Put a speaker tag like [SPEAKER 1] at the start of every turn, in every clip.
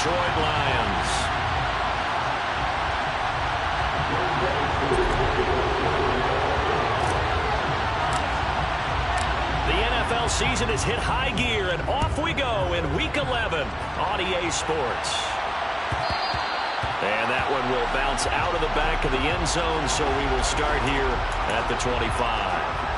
[SPEAKER 1] Detroit Lions. The NFL season has hit high gear, and off we go in Week 11 on EA Sports. And that one will bounce out of the back of the end zone, so we will start here at the 25.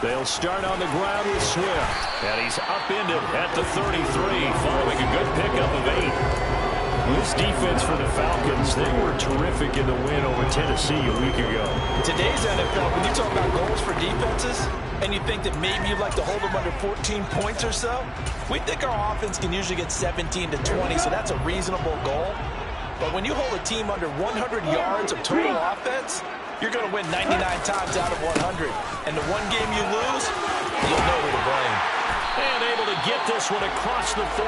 [SPEAKER 1] They'll start on the ground with Swift. And he's upended at the 33, following a good pickup of 8. This defense for the Falcons, they were terrific in the win over Tennessee a week ago.
[SPEAKER 2] Today's NFL, when you talk about goals for defenses, and you think that maybe you'd like to hold them under 14 points or so, we think our offense can usually get 17 to 20, so that's a reasonable goal. But when you hold a team under 100 yards of total offense, you're going to win 99 times out of 100. And the one game you lose, you'll know who to blame.
[SPEAKER 1] And able to get this one across the 45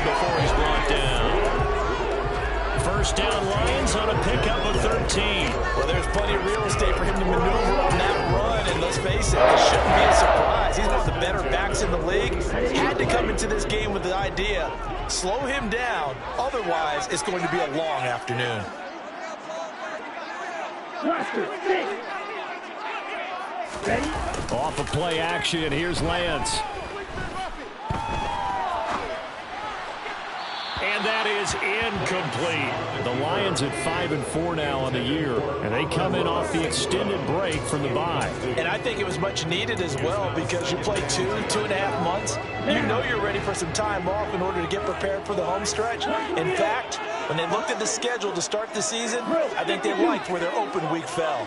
[SPEAKER 1] before he's brought down. First down Lions on a pickup of 13.
[SPEAKER 2] Well, there's plenty of real estate for him to maneuver on that run. And let's face it, it shouldn't be a surprise. He's one of the better backs in the league. Had to come into this game with the idea, slow him down. Otherwise, it's going to be a long afternoon.
[SPEAKER 1] Ready? Off of play action, here's Lance. And that is incomplete. The Lions at 5-4 now on the year, and they come in off the extended break from the bye.
[SPEAKER 2] And I think it was much needed as well, because you play 2.5 months. You know you're ready for some time off in order to get prepared for the home stretch. In fact, when they looked at the schedule to start the season, I think they liked where their open week fell.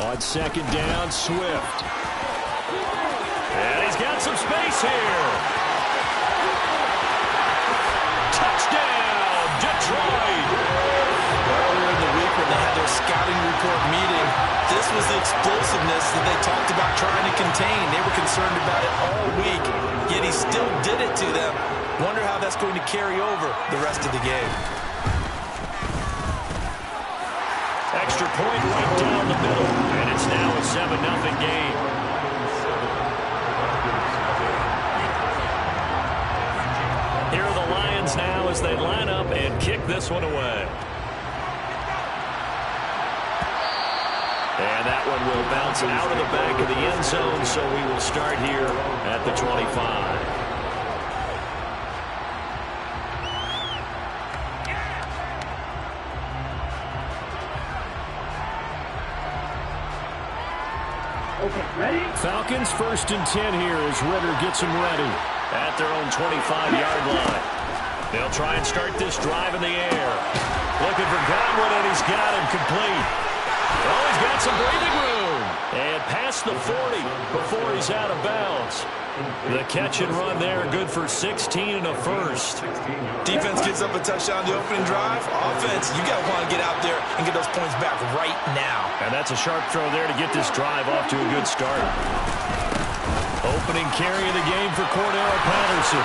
[SPEAKER 1] On second down, Swift. And he's got some space here. Touchdown, Detroit.
[SPEAKER 2] Earlier in the week when they had their scouting report meeting, this was the explosiveness that they talked about trying to contain. They were concerned about it all week, yet he still did it to them. Wonder how that's going to carry over the rest of the game.
[SPEAKER 1] Extra point right down the middle, and it's now a 7-0 game. Here are the Lions now as they line up and kick this one away. And that one will bounce out of the back of the end zone, so we will start here at the 25.
[SPEAKER 3] Ready?
[SPEAKER 1] Falcons 1st and 10 here as Ritter gets them ready at their own 25-yard line. They'll try and start this drive in the air. Looking for Godwin, and he's got him complete. Oh, he's got some breathing room. And past the 40 before he's out of bounds. The catch and run there, good for 16 and a first.
[SPEAKER 2] Defense gives up a touchdown the opening drive. Offense, you got to want to get out there and get those points back right now.
[SPEAKER 1] And that's a sharp throw there to get this drive off to a good start. Opening carry of the game for Cordero Patterson.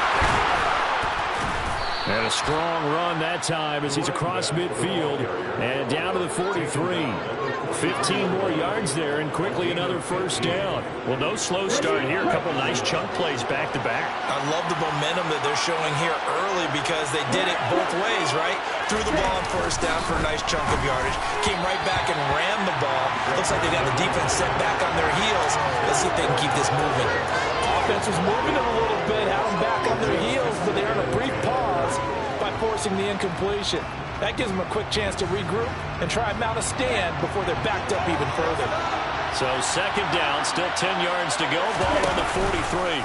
[SPEAKER 1] And a strong run that time as he's across midfield and down to the 43. 15 more yards there and quickly another first down. Well, no slow start here. A couple nice chunk plays back-to-back.
[SPEAKER 2] I love the momentum that they're showing here early because they did it both ways, right? Threw the ball on first down for a nice chunk of yardage. Came right back and ran the ball. Looks like they got the defense set back on their heels. Let's see if they can keep this moving. Offense was moving them a little bit, had them back on their heels, but they earned a brief pause by forcing the incompletion. That gives them a quick chance to regroup and try and mount a stand before they're backed up even further.
[SPEAKER 1] So second down, still 10 yards to go. Ball on the 43.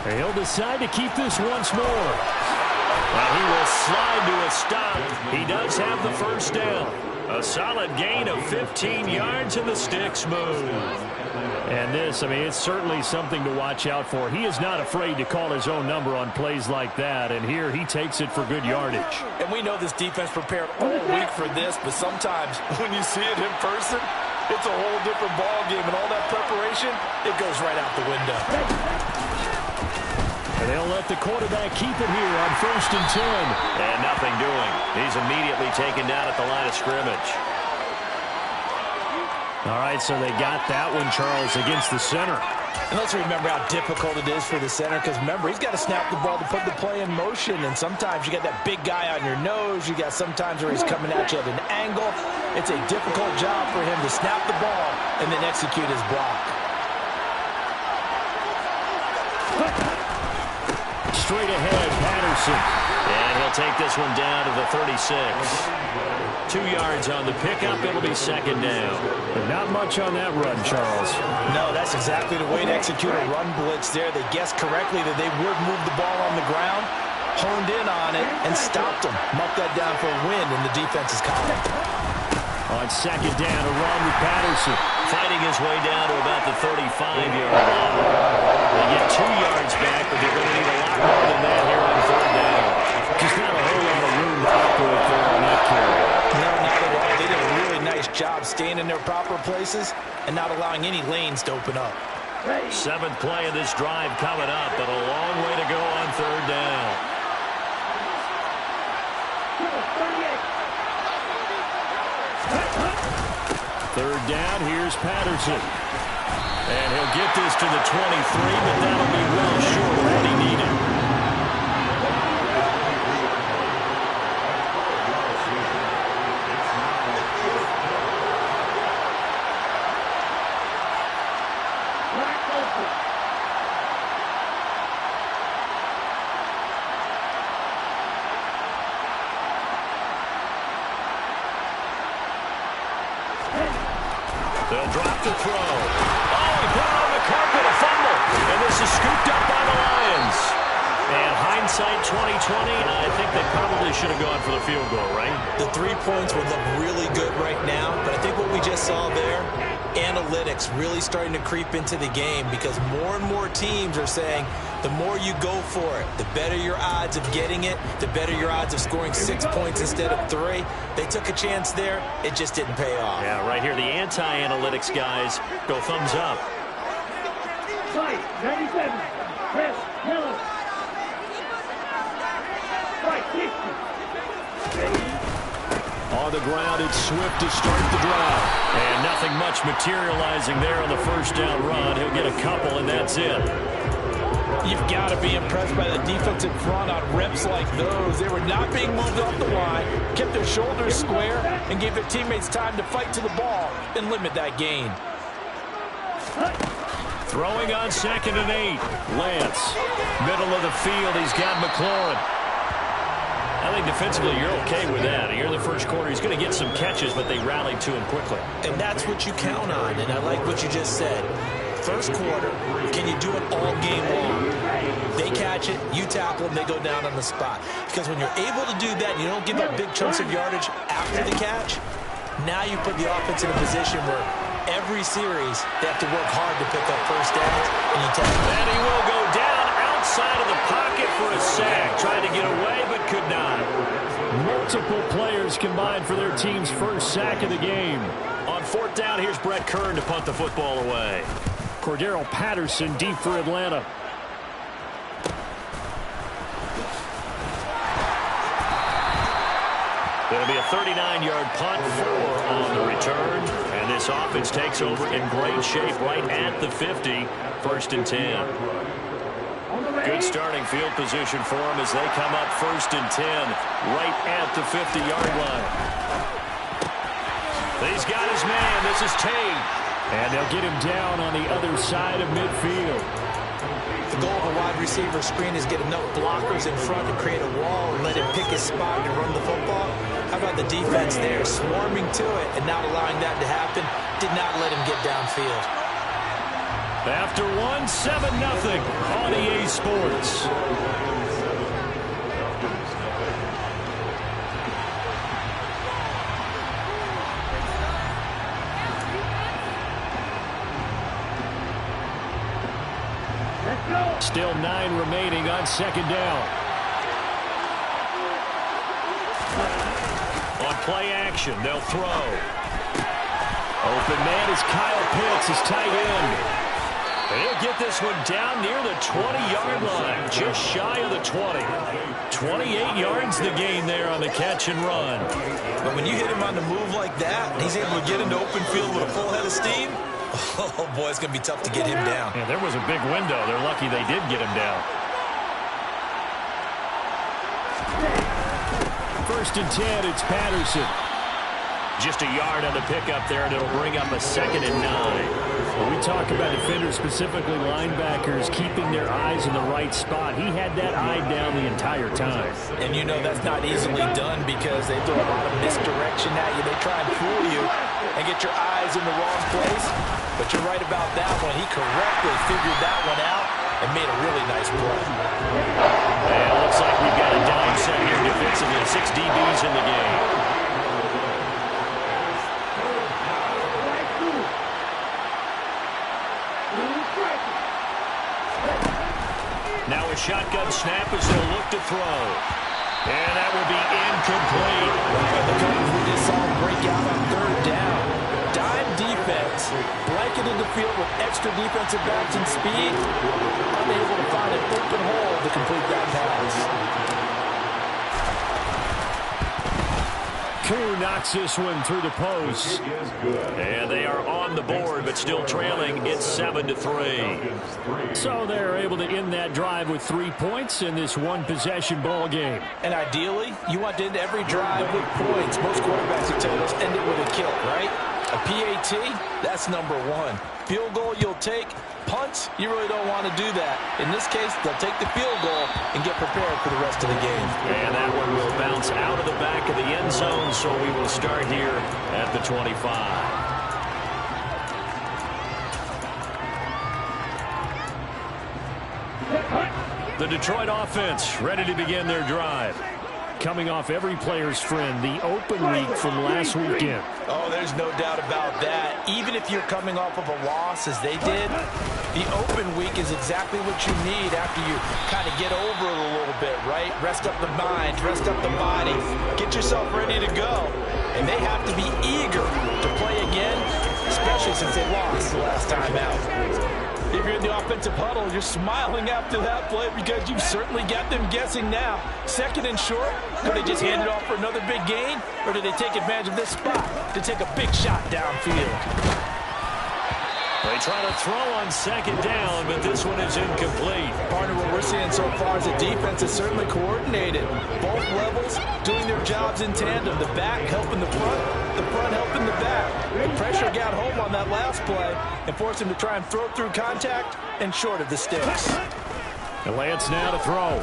[SPEAKER 1] And he'll decide to keep this once more. And he will slide to a stop. He does have the first down. A solid gain of 15 yards and the sticks move. And this, I mean, it's certainly something to watch out for. He is not afraid to call his own number on plays like that, and here he takes it for good yardage.
[SPEAKER 2] And we know this defense prepared all week for this, but sometimes when you see it in person, it's a whole different ball game, and all that preparation, it goes right out the window.
[SPEAKER 1] And they'll let the quarterback keep it here on 1st and 10.
[SPEAKER 4] And nothing doing. He's immediately taken down at the line of scrimmage.
[SPEAKER 1] All right, so they got that one, Charles, against the center.
[SPEAKER 2] And let's remember how difficult it is for the center, because remember, he's got to snap the ball to put the play in motion, and sometimes you got that big guy on your nose. You got sometimes where he's coming at you at an angle. It's a difficult job for him to snap the ball and then execute his block.
[SPEAKER 1] Straight ahead, Patterson.
[SPEAKER 4] And he'll take this one down to the 36. 2 yards on the pickup. It'll be 2nd down.
[SPEAKER 1] But not much on that run, Charles.
[SPEAKER 2] No, that's exactly the way to execute a run blitz there. They guessed correctly that they would move the ball on the ground, honed in on it, and stopped them. Marked that down for a win in the defense's column.
[SPEAKER 1] On 2nd down, a run with Patterson.
[SPEAKER 4] Fighting his way down to about the 35-yard line. They get 2 yards back, but they're going to need a lot more than that here on 3rd down.
[SPEAKER 1] Just not a whole lot of room to operate there on that carry.
[SPEAKER 2] No, not at all. They did a really nice job staying in their proper places and not allowing any lanes to open up.
[SPEAKER 4] 7th play of this drive coming up, but a long way to go on 3rd down.
[SPEAKER 1] 3rd down, here's Patterson. And he'll get this to the 23, but that'll be well short of what he needed.
[SPEAKER 4] They'll drop the throw. Oh, he put it on the carpet, a fumble. And this is scooped up by the Lions. And hindsight 2020, I think they probably should have gone for the field goal, right?
[SPEAKER 2] The 3 points would look really good right now, but I think what we just saw there, analytics really starting to creep into the game, because more and more teams are saying the more you go for it, the better your odds of getting it, the better your odds of scoring 6 points instead of 3. They took a chance there. It just didn't pay off.
[SPEAKER 4] Yeah, right here, the anti-analytics guys go thumbs up.
[SPEAKER 3] Fight, 97, press, yellow. Fight, 60.
[SPEAKER 1] On the ground, it's Swift to start the drive. And nothing much materializing there on the 1st down run. He'll get a couple, and that's it.
[SPEAKER 2] You've got to be impressed by the defensive front on reps like those. They were not being moved off the line, kept their shoulders square, and gave their teammates time to fight to the ball and limit that gain.
[SPEAKER 1] Throwing on 2nd and 8. Lance. Middle of the field, he's got McLaurin. I think defensively you're okay with that. Here in the 1st quarter, he's going to get some catches, but they rallied to him quickly.
[SPEAKER 2] And that's what you count on, and I like what you just said. 1st quarter, can you do it all game long? They catch it, you tackle them, they go down on the spot. Because when you're able to do that and you don't give up big chunks of yardage after the catch, now you put the offense in a position where every series they have to work hard to pick up 1st downs, and you tackle.
[SPEAKER 4] And he will go down outside of the pocket for a sack. Tried to get away, but could not.
[SPEAKER 1] Multiple players combined for their team's 1st sack of the game.
[SPEAKER 4] On 4th down, here's Brett Kern to punt the football away.
[SPEAKER 1] Cordero Patterson deep for Atlanta.
[SPEAKER 4] There'll be a 39-yard punt, 4 on the return. And this offense takes over in great shape right at the 50. 1st and 10. Good starting field position for them as they come up 1st and 10 right at the 50-yard line. He's got his man. This is Tate.
[SPEAKER 1] And they'll get him down on the other side of midfield.
[SPEAKER 2] The goal of a wide receiver screen is get enough blockers in front to create a wall and let him pick his spot to run the football. How about the defense there, swarming to it and not allowing that to happen? Did not let him get downfield.
[SPEAKER 1] After 7-0 on EA Sports. Still 9 remaining on second down. On play action, they'll throw. Open man is Kyle Pitts, his tight end. He'll get this one down near the 20-yard line, just shy of the 20. 28 yards the gain there on the catch and run.
[SPEAKER 2] But when you hit him on the move like that, he's able to get into open field with a full head of steam, oh, boy, it's going to be tough to get him down.
[SPEAKER 1] Yeah, there was a big window. They're lucky they did get him down. First and 10, it's Patterson. Just a yard on the pickup there, and it'll bring up a 2nd and 9. When we talk about defenders, specifically linebackers, keeping their eyes in the right spot, he had that eye down the entire time.
[SPEAKER 2] And you know that's not easily done because they throw a lot of misdirection at you. They try and fool you and get your eyes in the wrong place. But you're right about that one. He correctly figured that one out and made a really nice play.
[SPEAKER 1] And it looks like we've got a dime set here defensively. 6 DBs in the game. Now a shotgun snap as they'll look to throw. And that will be incomplete.
[SPEAKER 2] The coverage we just saw break out on 3rd down. Dime defense, blanketed the field with extra defensive backs and speed. Unable to find an open hole to complete that pass.
[SPEAKER 1] Koo knocks this one through the post. And they are on the board, but still trailing. It's 7-3. So they're able to end that drive with 3 points in this one-possession ball game.
[SPEAKER 2] And ideally, you want to end every drive with points. Most quarterbacks will tell us end it with a kill, right? A PAT, that's number 1. Field goal you'll take. Punts, you really don't want to do that. In this case, they'll take the field goal and get prepared for the rest of the game.
[SPEAKER 1] And that one will bounce out of the back of the end zone, so we will start here at the 25. The Detroit offense ready to begin their drive. Coming off every player's friend, the open week from last weekend.
[SPEAKER 2] Oh, there's no doubt about that. Even if you're coming off of a loss as they did, the open week is exactly what you need after you kind of get over it a little bit, right? Rest up the mind, rest up the body, get yourself ready to go. And they have to be eager to play again, especially since they lost the last time out. If you're in the offensive huddle, you're smiling after that play because you've certainly got them guessing now. 2nd and short, could they just hand it off for another big gain? Or do they take advantage of this spot to take a big shot downfield?
[SPEAKER 1] They try to throw on 2nd down, but this one is incomplete.
[SPEAKER 2] Partner, what we're seeing so far is the defense is certainly coordinated. Both levels doing their jobs in tandem. The back helping the front helping the back. The pressure got home on that last play and forced him to try and throw through contact and short of the sticks.
[SPEAKER 1] And Lance now to throw.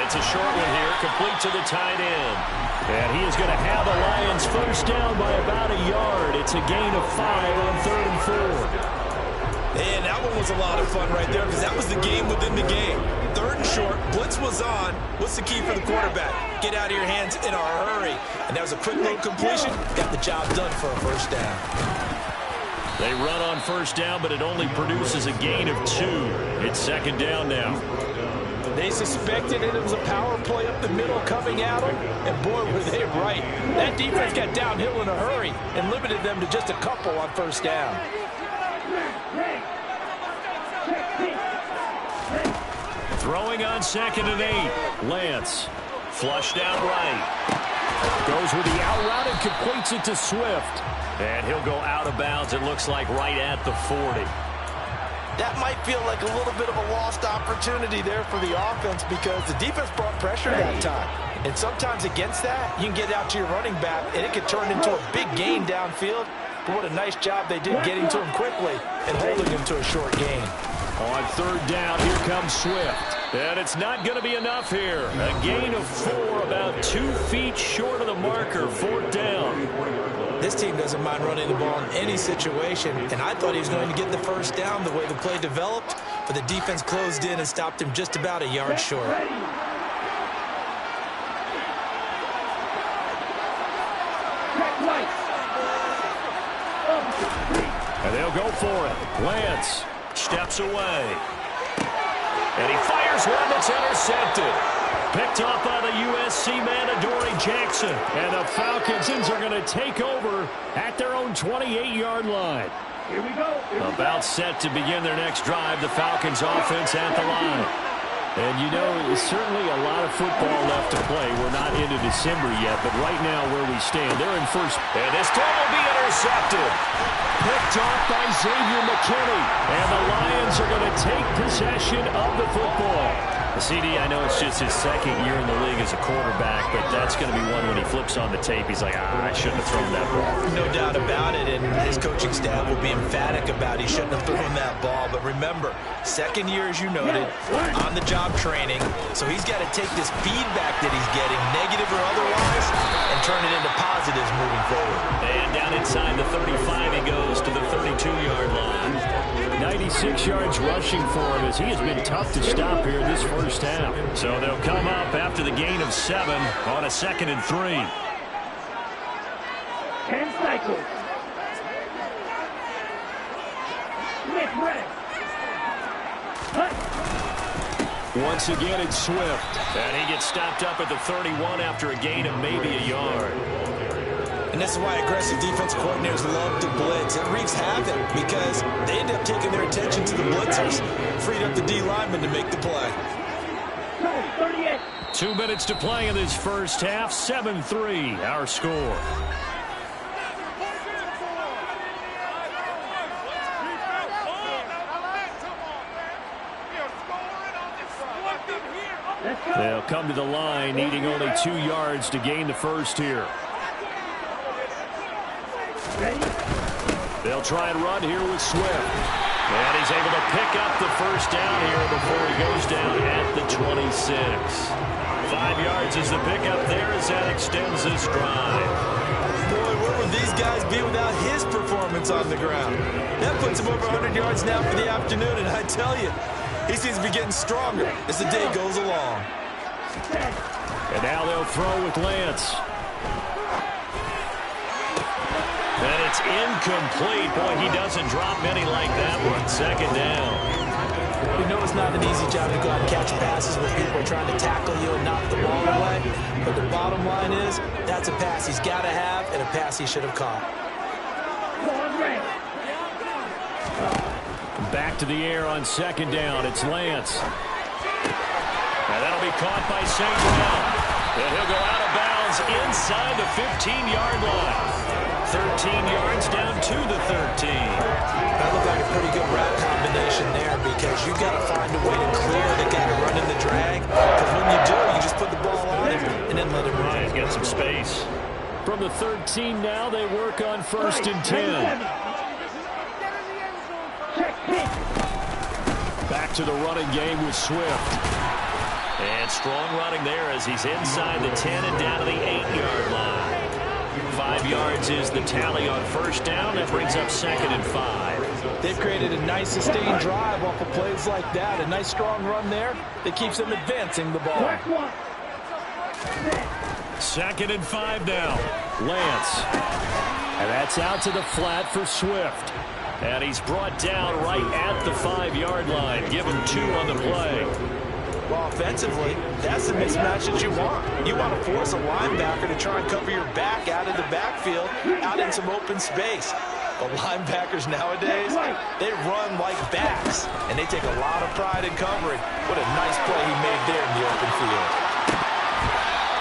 [SPEAKER 1] It's a short one here, complete to the tight end. And he is going to have the Lions first down by about a yard. It's a gain of 5 on 3rd and 4.
[SPEAKER 2] And that one was a lot of fun right there because that was the game within the game. 3rd and short, blitz was on. What's the key for the quarterback? Get out of your hands in a hurry. And that was a quick little completion. Got the job done for a first down.
[SPEAKER 1] They run on first down, but it only produces a gain of 2. It's 2nd down now.
[SPEAKER 2] They suspected it was a power play up the middle coming at them, and boy, were they right. That defense got downhill in a hurry and limited them to just a couple on first down.
[SPEAKER 1] Throwing on 2nd and 8. Lance flushed out right. Goes with the out route and completes it to Swift. And he'll go out of bounds, it looks like, right at the 40.
[SPEAKER 2] That might feel like a little bit of a lost opportunity there for the offense because the defense brought pressure that time. And sometimes against that, you can get out to your running back, and it could turn into a big gain downfield. But what a nice job they did getting to him quickly and holding him to a short gain.
[SPEAKER 1] On 3rd down, here comes Swift. And it's not going to be enough here. A gain of 4, about 2 feet short of the marker, 4th down.
[SPEAKER 2] This team doesn't mind running the ball in any situation, and I thought he was going to get the first down the way the play developed, but the defense closed in and stopped him just about a yard short.
[SPEAKER 1] And they'll go for it. Lance steps away. And he fires one that's intercepted. Picked off by the USC man, Adoree Jackson. And the Falcons are going to take over at their own 28-yard line.
[SPEAKER 3] Here we go.
[SPEAKER 1] About set to begin their next drive, the Falcons offense at the line. And you know, there's certainly a lot of football left to play. We're not into December yet, but right now where we stand, they're in first. And this time will be intercepted. Picked off by Xavier McKinney. And the Lions are going to take possession of the football. CD, I know it's just his second year in the league as a quarterback, but that's going to be one when he flips on the tape. He's like, I shouldn't have thrown that ball.
[SPEAKER 2] No doubt about it, and his coaching staff will be emphatic about he shouldn't have thrown that ball. But remember, second year, as you noted, on-the-job training, so he's got to take this feedback that he's getting, negative or otherwise, and turn it into positives moving forward.
[SPEAKER 1] And down inside the 35, he goes to the 32-yard line. 96 yards rushing for him as he has been tough to stop here this first half. So they'll come up after the gain of 7 on a 2nd and 3.
[SPEAKER 3] 10 cycles. Smith red. Cut.
[SPEAKER 1] Once again, it's Swift. And he gets stopped up at the 31 after a gain of maybe a yard.
[SPEAKER 2] And this is why aggressive defense coordinators love to blitz. It wreaks havoc because they end up taking their attention to the blitzers, freed up the D lineman to make the play.
[SPEAKER 3] 38.
[SPEAKER 1] 2 minutes to play in this first half. 7-3, our score. They'll come to the line, needing only 2 yards to gain the first here. They'll try and run here with Swift. And he's able to pick up the first down here before he goes down at the 26. 5 yards is the pickup there as that extends this drive.
[SPEAKER 2] Boy, where would these guys be without his performance on the ground? That puts him over 100 yards now for the afternoon, and I tell you, he seems to be getting stronger as the day goes along.
[SPEAKER 1] And now they'll throw with Lance. And it's incomplete. Boy, he doesn't drop many like that one. 2nd down.
[SPEAKER 2] We know it's not an easy job to go out and catch passes when people are trying to tackle you and knock the ball away. But the bottom line is, that's a pass he's got to have and a pass he should have caught.
[SPEAKER 1] Back to the air on 2nd down. It's Lance. And that'll be caught by St. Brown. And he'll go out of bounds inside the 15-yard line. 13 yards down to the 13.
[SPEAKER 2] That looked like a pretty good route combination there because you've got to find a way to clear the guy running the drag. Because when you do, you just put the ball on him and then let him run.
[SPEAKER 1] He's got some space. From the 13 now, they work on 1st and 10. Back to the running game with Swift. And strong running there as he's inside the 10 and down to the 8-yard line. 5 yards is the tally on 1st down. That brings up 2nd and 5.
[SPEAKER 2] They've created a nice sustained drive off of plays like that. A nice strong run there that keeps them advancing the ball.
[SPEAKER 1] 2nd and 5 now. Lance. And that's out to the flat for Swift. And he's brought down right at the 5-yard line. Give him 2 on the play.
[SPEAKER 2] Well, offensively, that's the mismatch that you want. You want to force a linebacker to try and cover your back out of the backfield, out in some open space. But linebackers nowadays, they run like backs, and they take a lot of pride in covering. What a nice play he made there in the open field.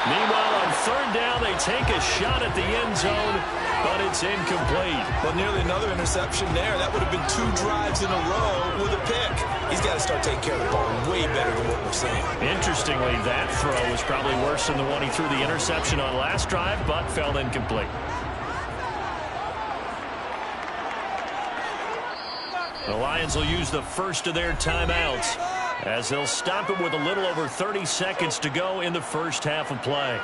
[SPEAKER 1] Meanwhile, on 3rd down, they take a shot at the end zone, but it's incomplete.
[SPEAKER 2] Well, nearly another interception there. That would have been 2 drives in a row with a pick. He's got to start taking care of the ball way better than what we're seeing.
[SPEAKER 1] Interestingly, that throw was probably worse than the one he threw the interception on last drive, but fell incomplete. The Lions will use the first of their timeouts as they'll stop it with a little over 30 seconds to go in the first half of play.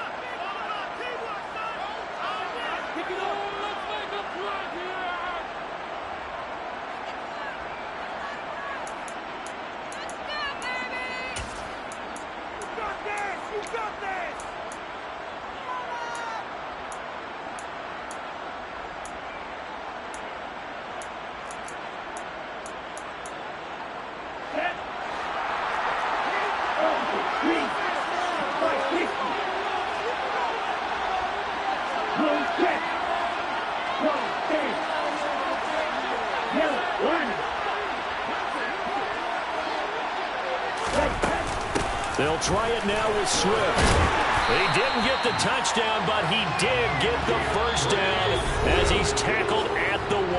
[SPEAKER 4] try it now with Swift. He didn't get the touchdown, but he did get the first down as he's tackled at the 1.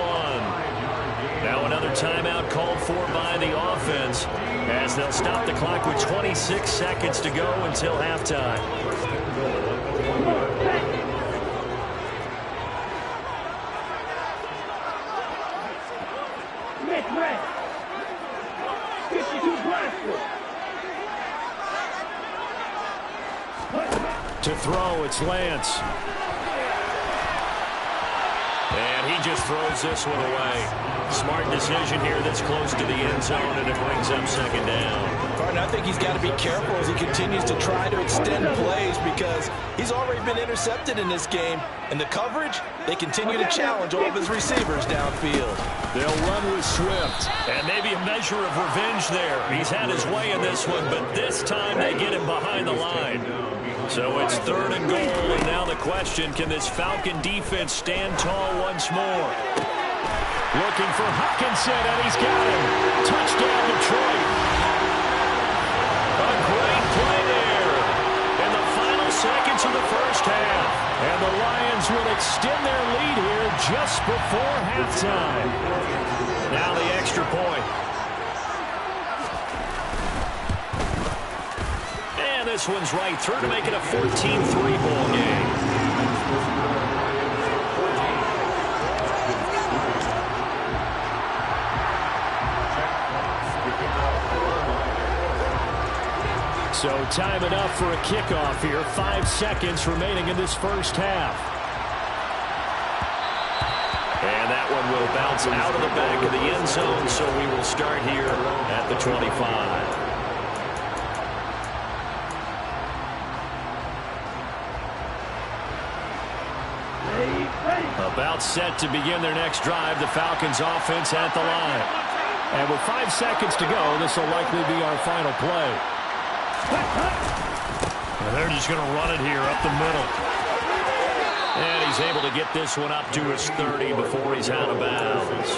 [SPEAKER 4] Now another timeout called for by the offense as they'll stop the clock with 26 seconds to go until halftime.
[SPEAKER 3] Miss red. 52 blaster.
[SPEAKER 4] To throw, it's Lance. And he just throws this one away. Smart decision here this close to the end zone, and it brings up second down.
[SPEAKER 2] Carton, I think he's got to be careful as he continues to try to extend plays because he's already been intercepted in this game. And the coverage, they continue to challenge all of his receivers downfield.
[SPEAKER 4] They'll run with Swift. And maybe a measure of revenge there. He's had his way in this one, but this time they get him behind the line. So it's 3rd and goal, and now the question, can this Falcon defense stand tall once more? Looking for Hutchinson, and he's got him. Touchdown, Detroit. A great play there in the final seconds of the first half. And the Lions will extend their lead here just before halftime. Now the extra point. And this one's right through to make it a 14-3 ball game. So time enough for a kickoff here. 5 seconds remaining in this first half. And that one will bounce out of the back of the end zone, so we will start here at the 25. About set to begin their next drive, the Falcons offense at the line. And with 5 seconds to go, this will likely be our final play. And they're just going to run it here up the middle. And he's able to get this one up to his 30 before he's out of bounds.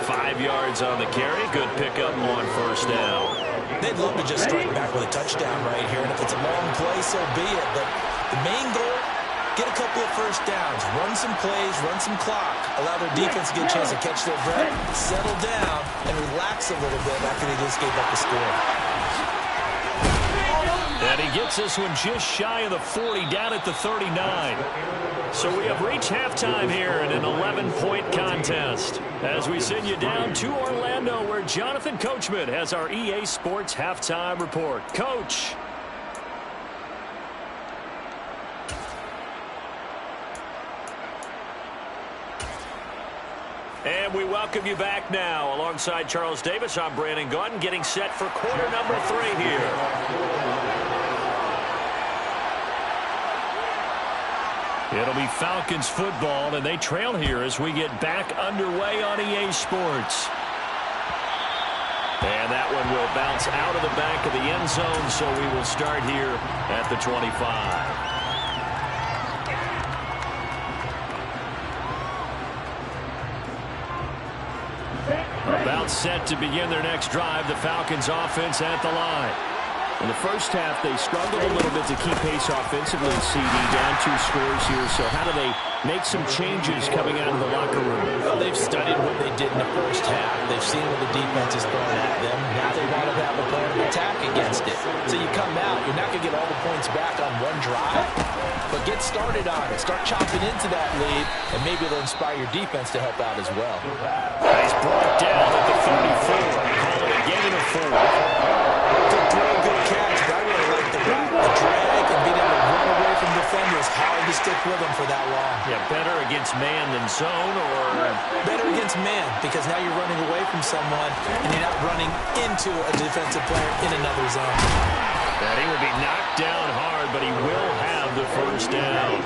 [SPEAKER 4] 5 yards on the carry. Good pickup on first down.
[SPEAKER 2] They'd love to just strike back with a touchdown right here. And if it's a long play, so be it. But the main goal, get a couple of first downs, run some plays, run some clock, allow their defense to get a chance to catch their breath, settle down, and relax a little bit after they just gave up the score.
[SPEAKER 4] And he gets this one just shy of the 40, down at the 39. So we have reached halftime here in an 11-point contest as we send you down to Orlando, where Jonathan Coachman has our EA Sports halftime report. Coach. And we welcome you back now. Alongside Charles Davis, I'm Brandon Gaudin, getting set for quarter number 3 here. It'll be Falcons football, and they trail here as we get back underway on EA Sports. And that one will bounce out of the back of the end zone, so we will start here at the 25. About set to begin their next drive, the Falcons offense at the line.
[SPEAKER 5] In the first half, they struggled a little bit to keep pace offensively, CD, down 2 scores here. So how do they make some changes coming out of the locker room?
[SPEAKER 2] Well, they've studied what they did in the first half. They've seen what the defense is throwing at them. Now they want to have a plan of attack against it. So you come out, you're not going to get all the points back on one drive, but get started on it. Start chopping into that lead, and maybe it'll inspire your defense to help out as well.
[SPEAKER 4] He's brought down at the 34. Call it a gain of 4.
[SPEAKER 2] Good throw, good catch, but I really like the drag and being able to run away from defenders. Hard to stick with them for that long.
[SPEAKER 4] Yeah, better against man than zone, or?
[SPEAKER 2] Better against man, because now you're running away from someone and you're not running into a defensive player in another zone.
[SPEAKER 4] And he will be knocked down hard, but he will have the first down.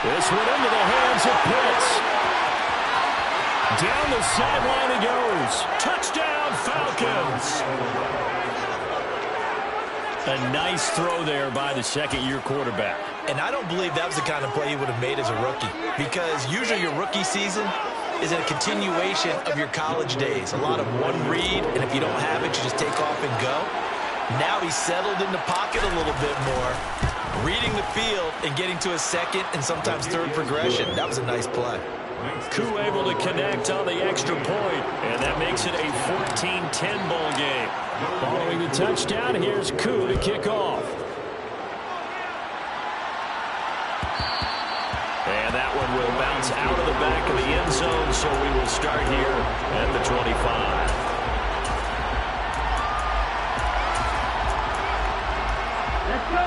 [SPEAKER 4] This one into the hands of Pitts. Down the sideline he goes. Touchdown, Falcons. A nice throw there by the second-year quarterback.
[SPEAKER 2] And I don't believe that was the kind of play he would have made as a rookie, because usually your rookie season is a continuation of your college days. A lot of one read, and if you don't have it, you just take off and go. Now he's settled in the pocket a little bit more, reading the field and getting to a second and sometimes third progression. That was a nice play.
[SPEAKER 4] Koo able to connect on the extra point, and that makes it a 14-10 ball game.
[SPEAKER 5] Following the touchdown, here's Koo to kick off.
[SPEAKER 4] And that one will bounce out of the back of the end zone, so we will start here at the 25.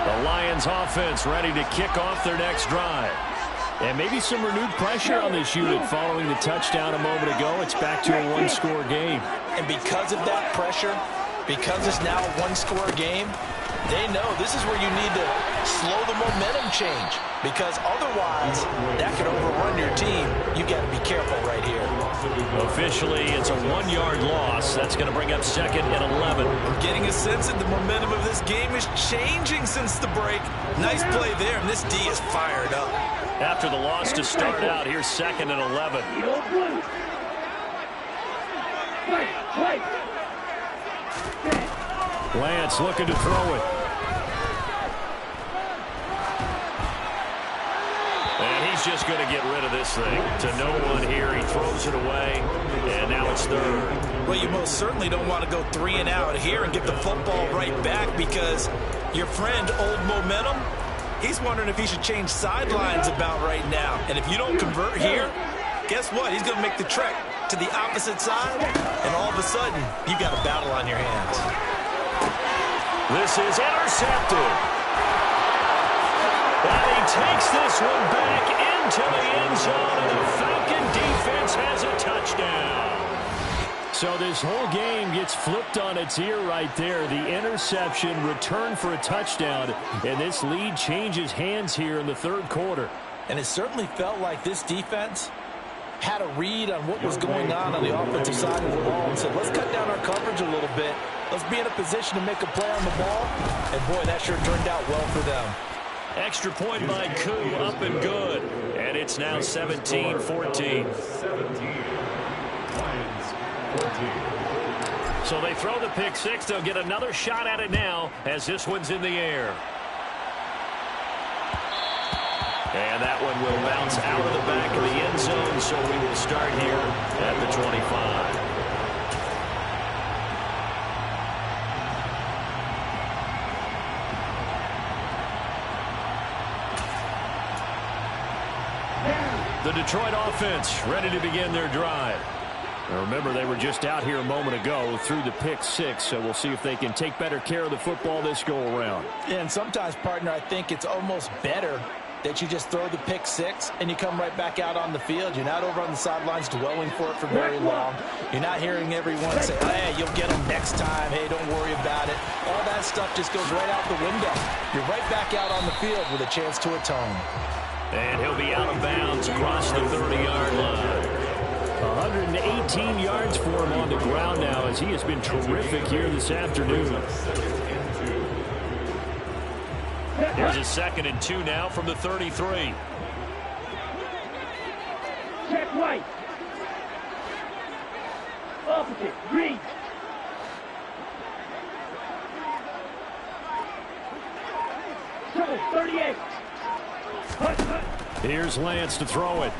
[SPEAKER 4] The Lions offense ready to kick off their next drive.
[SPEAKER 5] And maybe some renewed pressure on this unit following the touchdown a moment ago. It's back to a one-score game.
[SPEAKER 2] And because of that pressure, because it's now a one-score game, they know this is where you need to slow the momentum change, because otherwise that could overrun your team. You got to be careful right here.
[SPEAKER 4] Officially, it's a 1-yard loss. That's going to bring up second and 11.
[SPEAKER 2] I'm getting a sense that the momentum of this game is changing since the break. Nice play there, and this D is fired up.
[SPEAKER 4] After the loss to start out, here's second and 11.
[SPEAKER 5] Lance looking to throw it.
[SPEAKER 4] And he's just going to get rid of this thing. To no one here. He throws it away, and now it's third.
[SPEAKER 2] Well, you most certainly don't want to go 3 and out here and get the football right back, because your friend, Old Momentum, he's wondering if he should change sidelines about right now. And if you don't convert here, guess what? He's going to make the trek to the opposite side, and all of a sudden, you've got a battle on your hands.
[SPEAKER 4] This is intercepted. And he takes this one back into the end zone, and the Falcon defense has a touchdown.
[SPEAKER 5] So this whole game gets flipped on its ear right there. The interception, return for a touchdown, and this lead changes hands here in the third quarter.
[SPEAKER 2] And it certainly felt like this defense had a read on what was going on the offensive side of the ball and said, let's cut down our coverage a little bit. Let's be in a position to make a play on the ball. And, boy, that sure turned out well for them.
[SPEAKER 4] Extra point by Koo, up and good. And it's now 17-14. So they throw the pick six. They'll get another shot at it now as this one's in the air. And that one will bounce out of the back of the end zone, so we will start here at the 25. The Detroit offense ready to begin their drive. Now remember, they were just out here a moment ago through the pick six, so we'll see if they can take better care of the football this go-around.
[SPEAKER 2] Yeah, and sometimes, partner, I think it's almost better that you just throw the pick six and you come right back out on the field. You're not over on the sidelines dwelling for it for very long. You're not hearing everyone say, hey, you'll get them next time. Hey, don't worry about it. All that stuff just goes right out the window. You're right back out on the field with a chance to atone.
[SPEAKER 4] And he'll be out of bounds across the 30-yard line.
[SPEAKER 5] 118 yards for him on the ground now, as he has been terrific here this afternoon.
[SPEAKER 4] Here's a 2nd and 2 now from the 33.
[SPEAKER 3] Check right. Opposite. Read. Trouble. 38.
[SPEAKER 5] Here's Lance to throw it.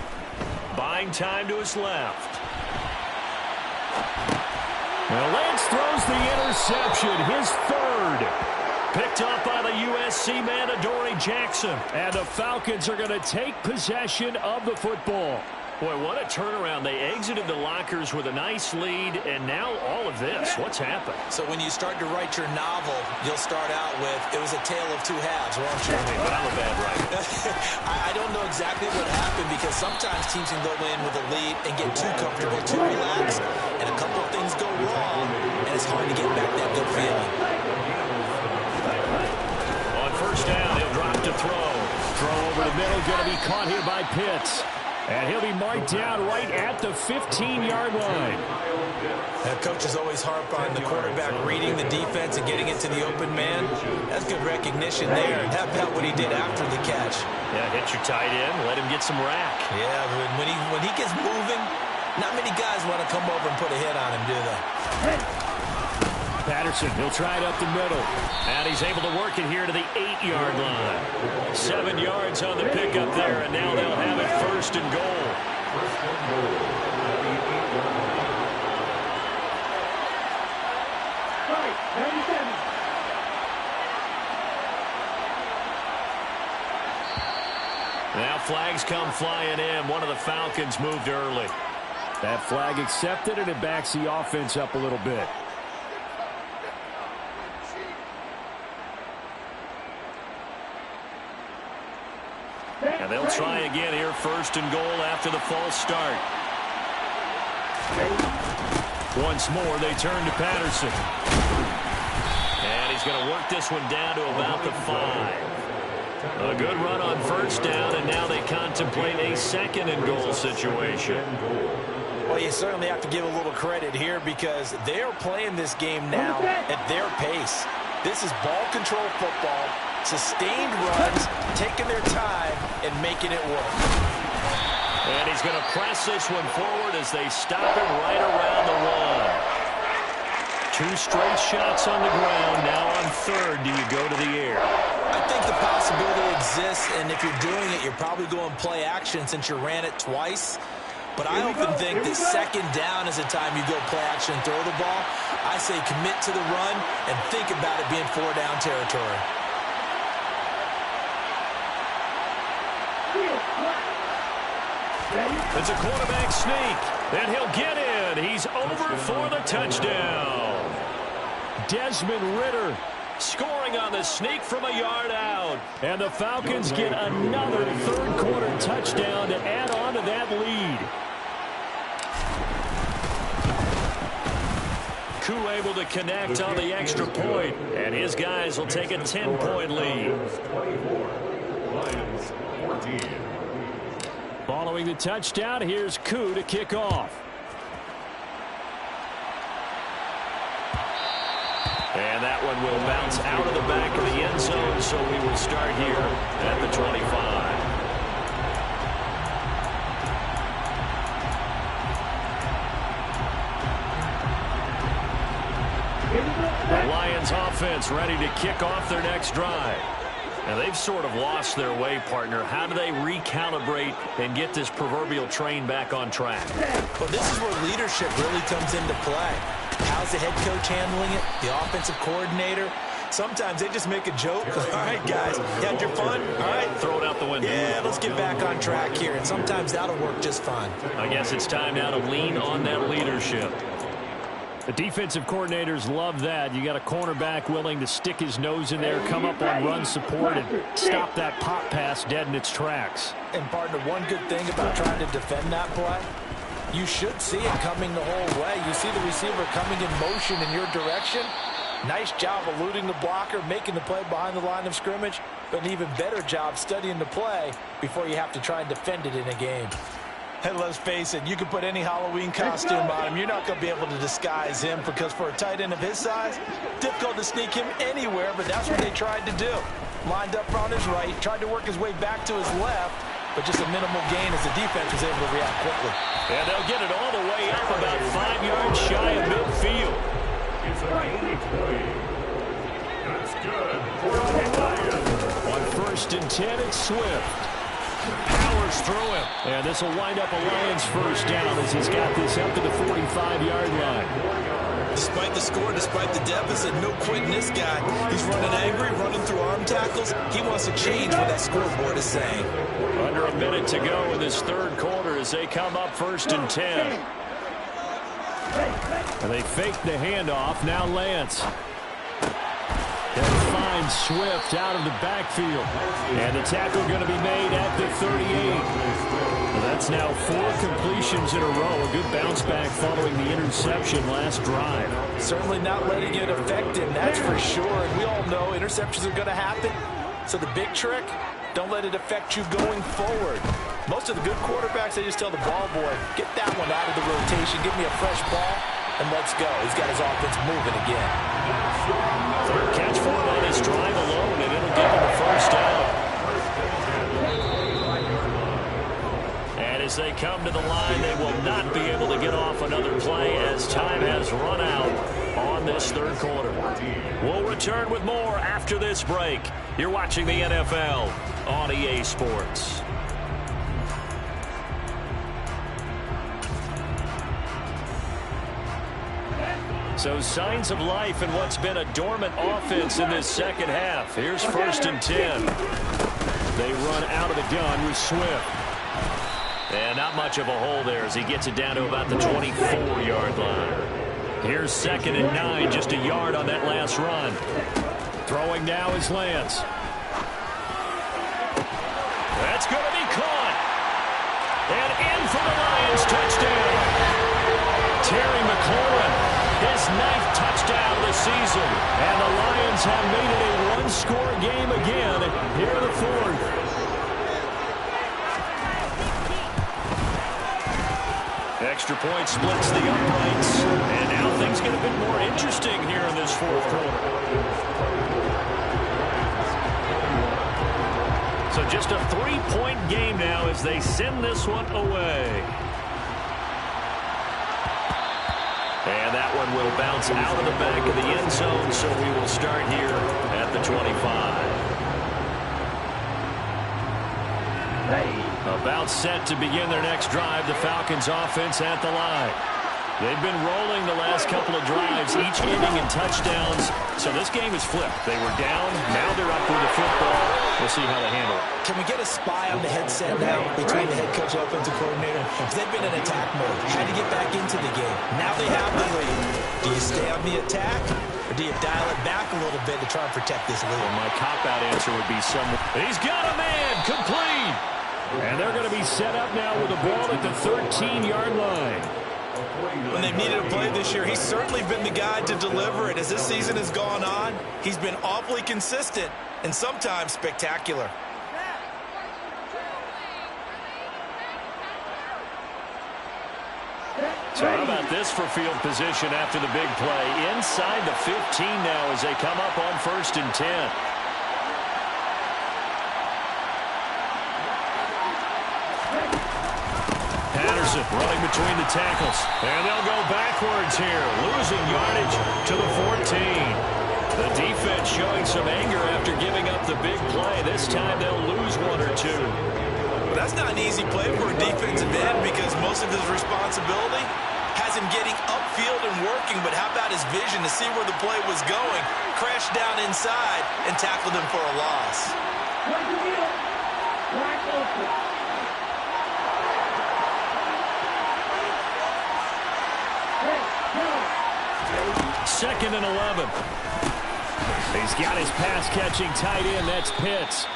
[SPEAKER 4] Buying time to his left.
[SPEAKER 5] Well, Lance throws the interception, his third.
[SPEAKER 4] Picked up by the USC man, Adoree Jackson.
[SPEAKER 5] And the Falcons are going to take possession of the football.
[SPEAKER 4] Boy, what a turnaround. They exited the lockers with a nice lead, and now all of this. What's happened?
[SPEAKER 2] So when you start to write your novel, you'll start out with, it was a tale of two halves, won't you?
[SPEAKER 4] But I'm a bad writer.
[SPEAKER 2] I don't know exactly what happened, because sometimes teams can go in with a lead and get too comfortable, too relaxed, and a couple of things go wrong, and it's hard to get back that good feeling.
[SPEAKER 4] On first down, he'll drop to throw.
[SPEAKER 5] Throw over the middle, going to be caught here by Pitts. And he'll be marked down right at the 15-yard line.
[SPEAKER 2] Coaches always harp on the quarterback reading the defense and getting it to the open man. That's good recognition there. And how about what he did after the catch?
[SPEAKER 4] Yeah, hit your tight end, let him get some rack.
[SPEAKER 2] Yeah, when he gets moving, not many guys want to come over and put a hit on him, do they?
[SPEAKER 5] Patterson, he'll try it up the middle.
[SPEAKER 4] And he's able to work it here to the 8-yard line. 7 yards on the pickup there, and now they'll have it first and goal. Now flags come flying in. One of the Falcons moved early.
[SPEAKER 5] That flag accepted, and it backs the offense up a little bit.
[SPEAKER 4] And they'll try again here, first and goal after the false start.
[SPEAKER 5] Once more, they turn to Patterson.
[SPEAKER 4] And he's going to work this one down to about the 5. A good run on first down, and now they contemplate a second and goal situation.
[SPEAKER 2] Well, you certainly have to give a little credit here because they are playing this game now at their pace. This is ball control football, sustained runs, taking their time, and making it work.
[SPEAKER 4] And he's going to press this one forward as they stop it right around the 1. 2 straight shots on the ground. Now on third, do you go to the air?
[SPEAKER 2] I think the possibility exists, and if you're doing it, you're probably going play action since you ran it twice. But I often think that second down is the time you go play action and throw the ball. I say commit to the run and think about it being 4-down territory.
[SPEAKER 4] It's a quarterback sneak, and he'll get in. He's over for the touchdown.
[SPEAKER 5] Desmond Ridder
[SPEAKER 4] scoring on the sneak from a yard out.
[SPEAKER 5] And the Falcons get another third-quarter touchdown to add on to that lead.
[SPEAKER 4] Koo able to connect on the extra point, and his guys will take a 10-point lead.
[SPEAKER 5] Following the touchdown, here's Koo to kick off.
[SPEAKER 4] And that one will bounce out of the back of the end zone, so we will start here at the 25. The Lions offense ready to kick off their next drive. Now, they've sort of lost their way, partner. How do they recalibrate and get this proverbial train back on track?
[SPEAKER 2] Well, this is where leadership really comes into play. How's the head coach handling it? The offensive coordinator? Sometimes they just make a joke. All right, guys, you had your fun? All right.
[SPEAKER 4] Throw it out the window.
[SPEAKER 2] Yeah, let's get back on track here. And sometimes that'll work just fine.
[SPEAKER 4] I guess it's time now to lean on that leadership.
[SPEAKER 5] The defensive coordinators love that. You got a cornerback willing to stick his nose in there, come up on run support, and stop that pop pass dead in its tracks.
[SPEAKER 2] And, partner, one good thing about trying to defend that play, you should see it coming the whole way. You see the receiver coming in motion in your direction. Nice job eluding the blocker, making the play behind the line of scrimmage, but an even better job studying the play before you have to try and defend it in a game. And let's face it, you can put any Halloween costume on him. You're not going to be able to disguise him because for a tight end of his size, difficult to sneak him anywhere, but that's what they tried to do. Lined up on his right, tried to work his way back to his left, but just a minimal gain as the defense was able to react quickly.
[SPEAKER 4] And they'll get it all the way up about 5 yards shy of midfield.
[SPEAKER 5] On 1st and 10, it's Swift.
[SPEAKER 4] Powers through him.
[SPEAKER 5] And this will wind up a Lions first down as he's got this up to the 45-yard line.
[SPEAKER 2] Despite the score, despite the deficit, no quitting this guy. He's running angry, running through arm tackles. He wants to change what that scoreboard is saying.
[SPEAKER 4] Under a minute to go in this third quarter as they come up 1st and 10.
[SPEAKER 5] And they fake the handoff. Now Lance. They'll find Swift out of the backfield. And the tackle going to be made at the 38. Well, that's now 4 completions in a row. A good bounce back following the interception last drive.
[SPEAKER 2] Certainly not letting it affect him, that's for sure. And we all know interceptions are going to happen. So the big trick, don't let it affect you going forward. Most of the good quarterbacks, they just tell the ball boy, get that one out of the rotation, give me a fresh ball, and let's go. He's got his offense moving again.
[SPEAKER 4] Third catch for him on his drive alone, and it'll give him the first down. And as they come to the line, they will not be able to get off another play as time has run out on this third quarter. We'll return with more after this break. You're watching the NFL on EA Sports. So signs of life in what's been a dormant offense in this second half. Here's 1st and 10.
[SPEAKER 5] They run out of the gun with Swift.
[SPEAKER 4] And not much of a hole there as he gets it down to about the 24-yard line.
[SPEAKER 5] Here's 2nd and 9, just a yard on that last run. Throwing now is Lance.
[SPEAKER 4] That's going to be caught. And in for the Lions, touchdown. Terry McLaurin. His 9th touchdown of the season.
[SPEAKER 5] And the Lions have made it a one-score game again here in the fourth.
[SPEAKER 4] Extra point splits the uprights. And now things get a bit more interesting here in this fourth quarter. So just a 3-point game now as they send this one away. And that one will bounce out of the back of the end zone, so we will start here at the 25. About set to begin their next drive, the Falcons offense at the line. They've been rolling the last couple of drives, each ending in touchdowns. So this game is flipped. They were down, now they're up with the football. We'll see how they handle it.
[SPEAKER 2] Can we get a spy on the headset now between the head coach and offensive coordinator? Because they've been in attack mode, trying to get back into the game. Now they have the lead. Do you stay on the attack, or do you dial it back a little bit to try and protect this lead?
[SPEAKER 4] Well, my cop-out answer would be somewhat. He's got a man, complete.
[SPEAKER 5] And they're going to be set up now with the ball at the 13-yard line.
[SPEAKER 2] When they've needed a play this year, he's certainly been the guy to deliver it. As this season has gone on, he's been awfully consistent and sometimes spectacular.
[SPEAKER 4] So how about this for field position after the big play? Inside the 15 now as they come up on 1st and 10. Patterson running between the tackles. And they'll go backwards here, losing yardage to the 14. The defense showing some anger after giving up the big play. This time they'll lose one or two.
[SPEAKER 2] But that's not an easy play for a defensive end because most of his responsibility has him getting upfield and working. But how about his vision to see where the play was going? Crashed down inside and tackled him for a loss.
[SPEAKER 5] Second and 11. He's got his pass-catching tight end. That's Pitts.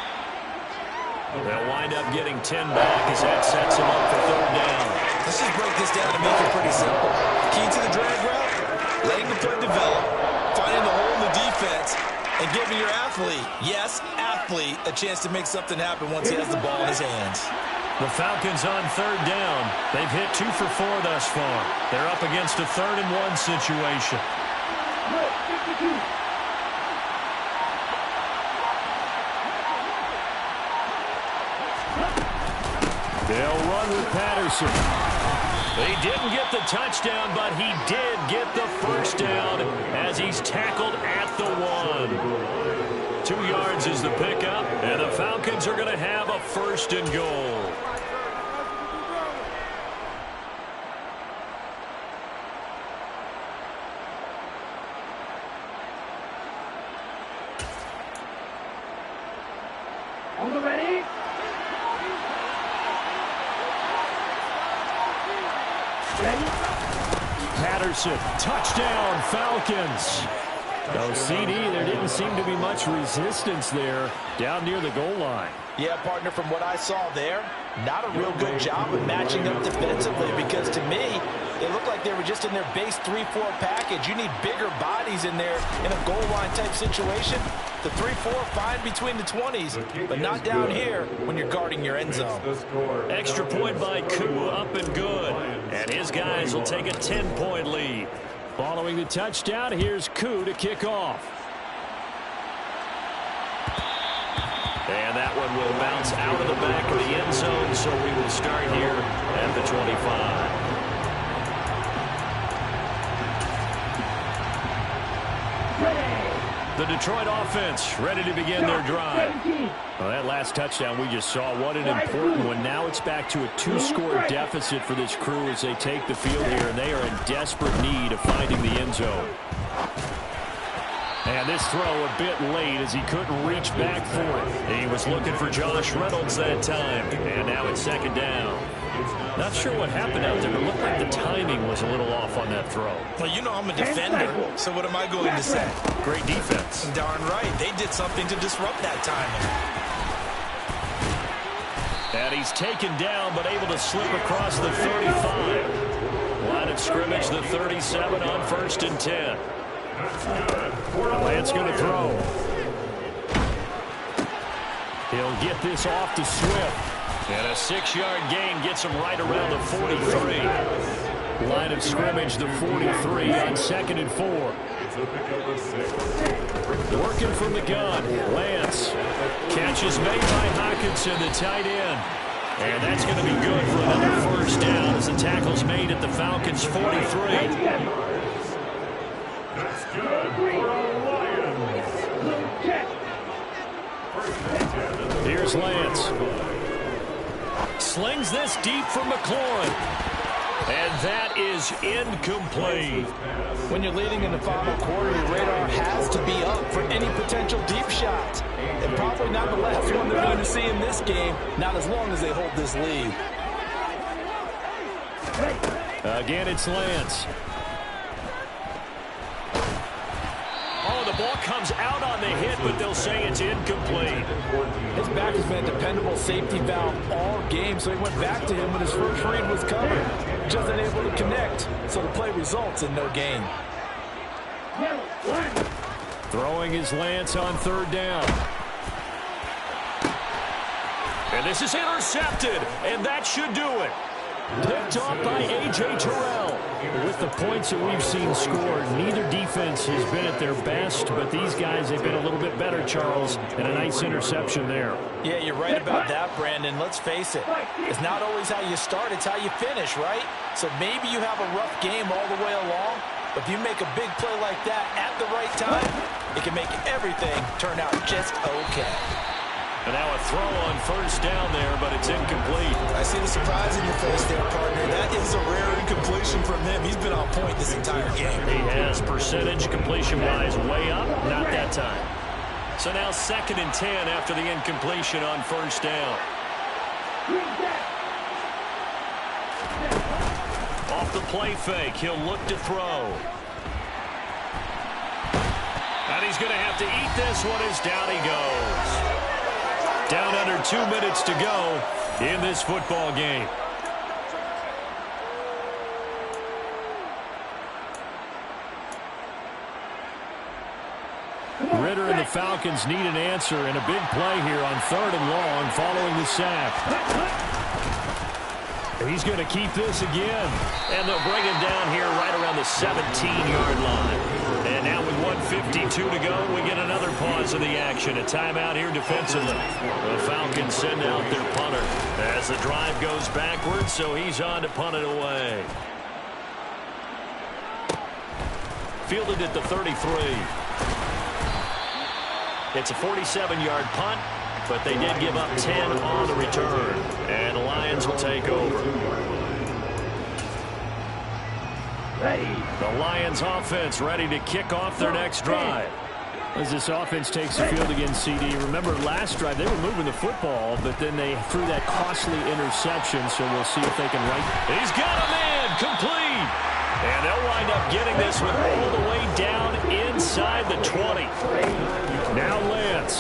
[SPEAKER 4] They'll wind up getting 10 back as that sets him up for 3rd down.
[SPEAKER 2] Let's just break this down and make it pretty simple. Key to the drag route, letting the play develop, finding the hole in the defense, and giving your athlete, yes, athlete, a chance to make something happen once he has the ball in his hands.
[SPEAKER 4] The Falcons on 3rd down. They've hit 2 for 4 thus far. They're up against a 3rd and 1 situation.
[SPEAKER 5] They'll run with Patterson.
[SPEAKER 4] He didn't get the touchdown, but he did get the first down as he's tackled at the 1. 2 yards is the pickup, and the Falcons are going to have a 1st and goal.
[SPEAKER 3] On the ready? Ready?
[SPEAKER 5] Patterson, touchdown, Falcons. No, CD, there didn't seem to be much resistance there down near the goal line.
[SPEAKER 2] Yeah, partner, from what I saw there, not a real good job of matching up defensively because to me, it looked like they were just in their base 3-4 package. You need bigger bodies in there in a goal line type situation. The 3-4 fine between the 20s, but not down here when you're guarding your end zone.
[SPEAKER 4] Extra point by Koo, up and good. And his guys will take a 10-point lead.
[SPEAKER 5] Following the touchdown, here's Koo to kick off.
[SPEAKER 4] And that one will bounce out of the back of the end zone, so we will start here at the 25. The Detroit offense ready to begin their drive. Well, that last touchdown we just saw, what an important one. Now it's back to a 2-score deficit for this crew as they take the field here, and they are in desperate need of finding the end zone. And this throw a bit late as he couldn't reach back for it. He was looking for Josh Reynolds that time, and now it's second down. Not sure what happened out there, but it looked like the timing was a little off on that throw.
[SPEAKER 2] Well, you know I'm a defender, so what am I going to say?
[SPEAKER 4] Great defense.
[SPEAKER 2] Darn right. They did something to disrupt that timing.
[SPEAKER 4] And he's taken down, but able to slip across the 35. Line of scrimmage, the 37 on 1st and 10. Lance going to throw. He'll get this off to Swift. And a 6-yard gain gets him right around the 43. Line of scrimmage, the 43 on 2nd and 4. Working from the gun, Lance. Catch is made by Hockenson, the tight end. And that's going to be good for another first down as the tackle's made at the Falcons' 43. Here's Lance. Slings this deep for McLaurin. And that is incomplete.
[SPEAKER 2] When you're leading in the final quarter, your radar has to be up for any potential deep shots. And probably not the last one they're going to see in this game, not as long as they hold this lead.
[SPEAKER 5] Again, it's Lance.
[SPEAKER 4] Oh, the ball comes out on the hit, but they'll say it's incomplete.
[SPEAKER 2] His back has been a dependable safety valve all game, so he went back to him when his first read was covered. Just unable to connect, so the play results in no gain.
[SPEAKER 5] Throwing his Lance on 3rd down.
[SPEAKER 4] And this is intercepted, and that should do it.
[SPEAKER 5] Picked off by A.J. Terrell. With the points that we've seen scored, neither defense has been at their best, but these guys have been a little bit better, Charles, and a nice interception there.
[SPEAKER 2] Yeah, you're right about that, Brandon. Let's face it. It's not always how you start, it's how you finish, right? So maybe you have a rough game all the way along, but if you make a big play like that at the right time, it can make everything turn out just okay.
[SPEAKER 4] And now a throw on 1st down there, but it's incomplete.
[SPEAKER 2] I see the surprise in your face there, partner. That is a rare incompletion from him. He's been on point this entire game.
[SPEAKER 4] He has percentage completion-wise way up, not that time. So now 2nd and 10 after the incompletion on 1st down. Off the play fake, he'll look to throw. And he's going to have to eat this one as down he goes. Down under 2 minutes to go in this football game.
[SPEAKER 5] Ritter and the Falcons need an answer, and a big play here on 3rd and long following the sack. He's going to keep this again.
[SPEAKER 4] And they'll bring him down here right around the 17-yard line. And now with 1:52 to go, we get another pause of the action. A timeout here defensively. The Falcons send out their punter as the drive goes backwards, so he's on to punt it away. Fielded at the 33. It's a 47-yard punt, but they did give up 10 on the return. And the Lions will take over. The Lions offense ready to kick off their next drive.
[SPEAKER 5] As this offense takes the field against CD, remember last drive they were moving the football, but then they threw that costly interception, so we'll see if they can right.
[SPEAKER 4] He's got a man, complete. And they'll wind up getting this one all the way down inside the 20. Now Lance.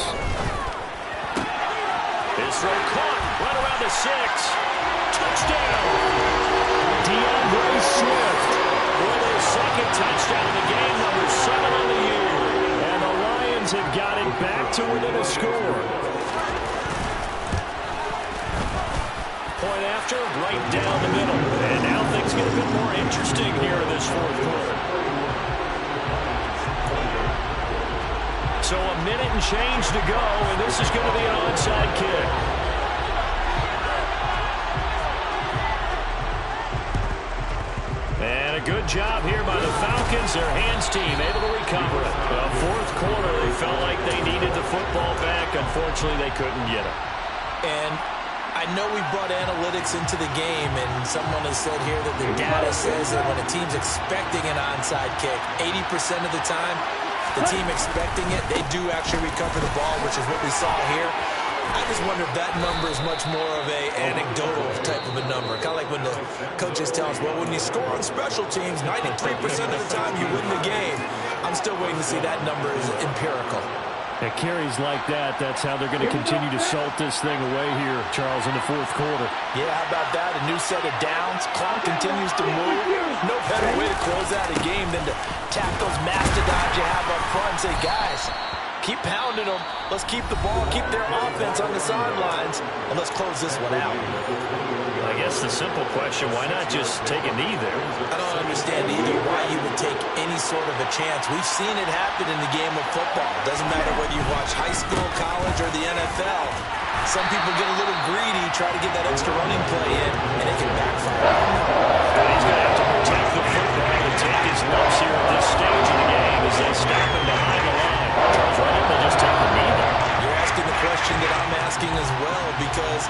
[SPEAKER 4] His throw caught right around the 6. Touchdown.
[SPEAKER 5] DeAndre Swift.
[SPEAKER 4] For their 2nd touchdown of the game, number 7 on the year.
[SPEAKER 5] And the Lions have got it back
[SPEAKER 4] here in this fourth quarter. So a minute and change to go, and this is going to be an onside kick. And a good job here by the Falcons. Their hands team able to recover it. Well, fourth quarter, they felt like they needed the football back. Unfortunately, they couldn't get it.
[SPEAKER 2] And I know we brought analytics into the game, and someone has said here that the data says that when a team's expecting an onside kick, 80% of the time, the team expecting it, they do actually recover the ball, which is what we saw here. I just wonder if that number is much more of a anecdotal type of a number. Kind of like when the coaches tell us, well, when you score on special teams, 93% of the time you win the game. I'm still waiting to see that number is empirical.
[SPEAKER 5] At carries like that, that's how they're going to continue to salt this thing away here, Charles, in the fourth quarter.
[SPEAKER 2] Yeah, how about that? A new set of downs. Clock continues to move. No better way to close out a game than to tap those mastodons you have up front and say, guys, keep pounding them. Let's keep the ball, keep their offense on the sidelines, and let's close this one out.
[SPEAKER 4] I guess the simple question, why not just take a knee there?
[SPEAKER 2] I don't understand either why you would take any sort of a chance. We've seen it happen in the game of football. Doesn't matter whether you watch high school, college, or the NFL. Some people get a little greedy, try to get that extra running play in, and it can backfire.
[SPEAKER 4] And he's going to have to protect the football and take his lumps here at this stage of the game as they stop him behind the line. Charles, why didn't they just take the knee there?
[SPEAKER 2] You're asking the question that I'm asking as well, because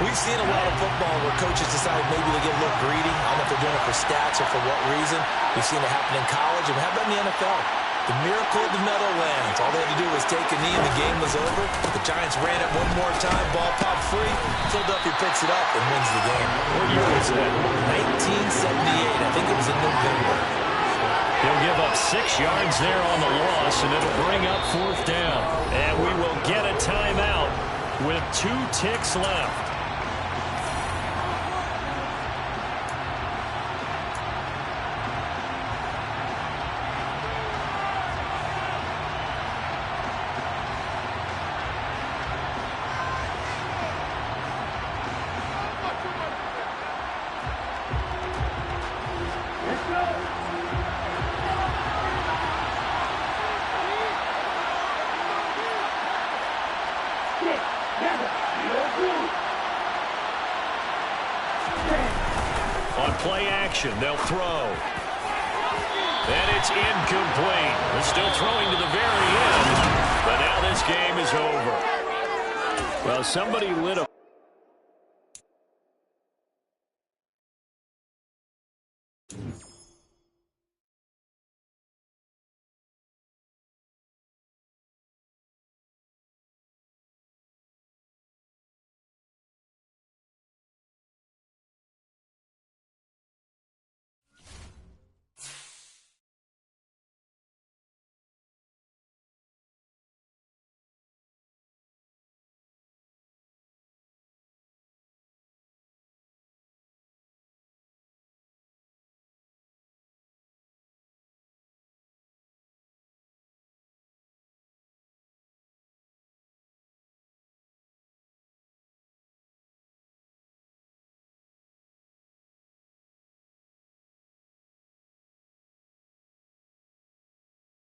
[SPEAKER 2] we've seen a lot of football where coaches decide maybe they get a little greedy. I don't know if they're doing it for stats or for what reason. We've seen it happen in college, and how about in the NFL? The miracle of the Meadowlands. All they had to do was take a knee and the game was over. The Giants ran it one more time. Ball popped free. Philadelphia picks it up and wins the game.
[SPEAKER 4] What year was that?
[SPEAKER 2] 1978. I think it was in November.
[SPEAKER 4] He'll give up 6 yards there on the loss, and it'll bring up fourth down. And we will get a timeout with 2 ticks left. On play action, they'll throw. And it's incomplete. They're still throwing to the very end, but now this game is over.
[SPEAKER 5] Well, somebody lit a